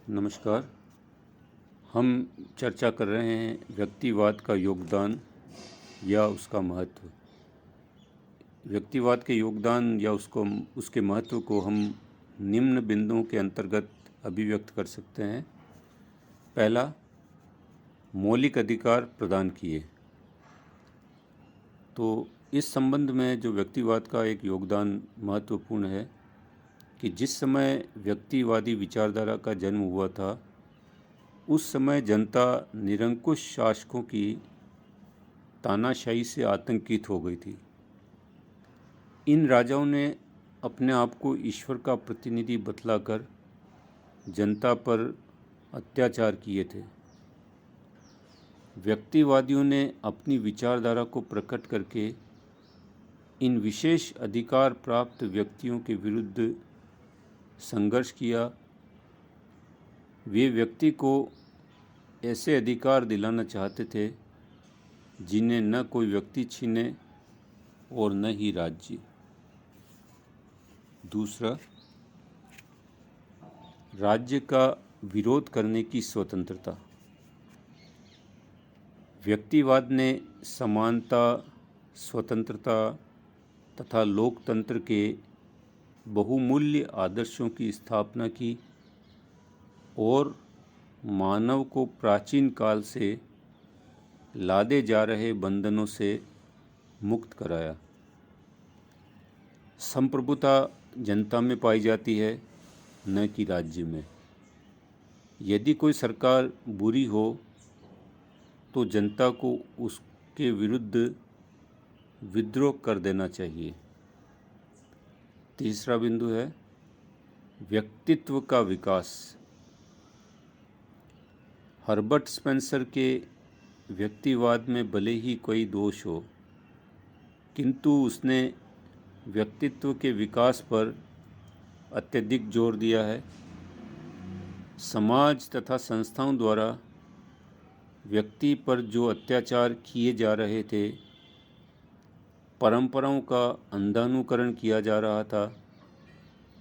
नमस्कार। हम चर्चा कर रहे हैं व्यक्तिवाद का योगदान या उसका महत्व। व्यक्तिवाद के योगदान या उसके महत्व को हम निम्न बिंदुओं के अंतर्गत अभिव्यक्त कर सकते हैं। पहला, मौलिक अधिकार प्रदान किए। तो इस संबंध में जो व्यक्तिवाद का एक योगदान महत्वपूर्ण है कि जिस समय व्यक्तिवादी विचारधारा का जन्म हुआ था, उस समय जनता निरंकुश शासकों की तानाशाही से आतंकित हो गई थी। इन राजाओं ने अपने आप को ईश्वर का प्रतिनिधि बतलाकर जनता पर अत्याचार किए थे। व्यक्तिवादियों ने अपनी विचारधारा को प्रकट करके इन विशेष अधिकार प्राप्त व्यक्तियों के विरुद्ध संघर्ष किया। वे व्यक्ति को ऐसे अधिकार दिलाना चाहते थे जिन्हें न कोई व्यक्ति छीने और न ही राज्य। दूसरा, राज्य का विरोध करने की स्वतंत्रता। व्यक्तिवाद ने समानता, स्वतंत्रता तथा लोकतंत्र के बहुमूल्य आदर्शों की स्थापना की और मानव को प्राचीन काल से लादे जा रहे बंधनों से मुक्त कराया। संप्रभुता जनता में पाई जाती है, न कि राज्य में। यदि कोई सरकार बुरी हो तो जनता को उसके विरुद्ध विद्रोह कर देना चाहिए। तीसरा बिंदु है व्यक्तित्व का विकास। हर्बर्ट स्पेंसर के व्यक्तिवाद में भले ही कोई दोष हो, किंतु उसने व्यक्तित्व के विकास पर अत्यधिक जोर दिया है। समाज तथा संस्थाओं द्वारा व्यक्ति पर जो अत्याचार किए जा रहे थे, परंपराओं का अंधानुकरण किया जा रहा था,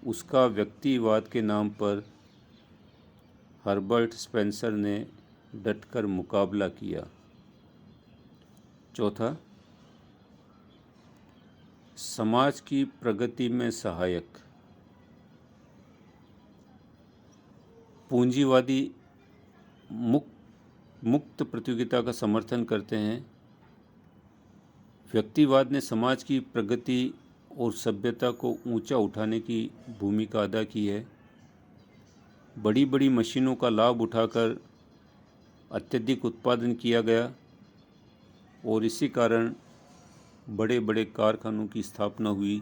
उसका व्यक्तिवाद के नाम पर हर्बर्ट स्पेंसर ने डटकर मुकाबला किया। चौथा, समाज की प्रगति में सहायक। पूंजीवादी मुक्त प्रतियोगिता का समर्थन करते हैं। व्यक्तिवाद ने समाज की प्रगति और सभ्यता को ऊंचा उठाने की भूमिका अदा की है। बड़ी बड़ी मशीनों का लाभ उठाकर अत्यधिक उत्पादन किया गया और इसी कारण बड़े बड़े कारखानों की स्थापना हुई।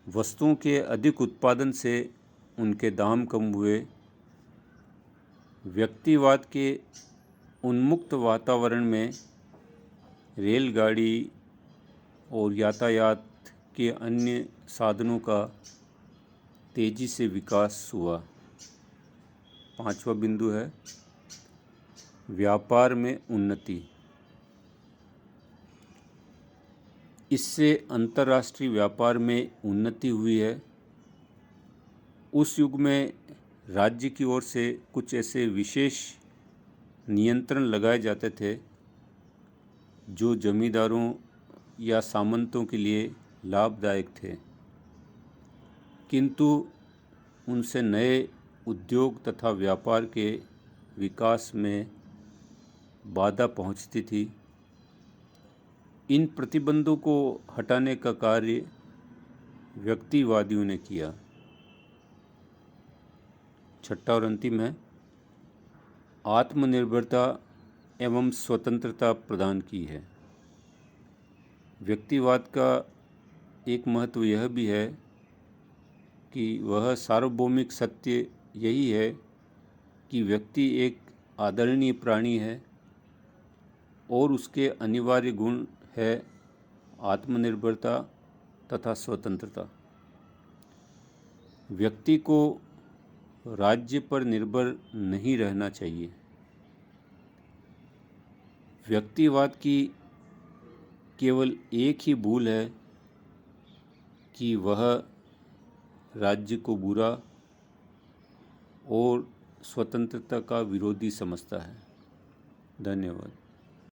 वस्तुओं के अधिक उत्पादन से उनके दाम कम हुए। व्यक्तिवाद के उन्मुक्त वातावरण में रेलगाड़ी और यातायात के अन्य साधनों का तेजी से विकास हुआ। पांचवा बिंदु है व्यापार में उन्नति। इससे अंतर्राष्ट्रीय व्यापार में उन्नति हुई है। उस युग में राज्य की ओर से कुछ ऐसे विशेष नियंत्रण लगाए जाते थे जो जमींदारों या सामंतों के लिए लाभदायक थे, किंतु उनसे नए उद्योग तथा व्यापार के विकास में बाधा पहुंचती थी। इन प्रतिबंधों को हटाने का कार्य व्यक्तिवादियों ने किया। छठा और अंतिम है आत्मनिर्भरता एवं स्वतंत्रता प्रदान की है। व्यक्तिवाद का एक महत्व यह भी है कि वह सार्वभौमिक सत्य यही है कि व्यक्ति एक आदरणीय प्राणी है और उसके अनिवार्य गुण है आत्मनिर्भरता तथा स्वतंत्रता। व्यक्ति को राज्य पर निर्भर नहीं रहना चाहिए। व्यक्तिवाद की केवल एक ही भूल है कि वह राज्य को बुरा और स्वतंत्रता का विरोधी समझता है। धन्यवाद।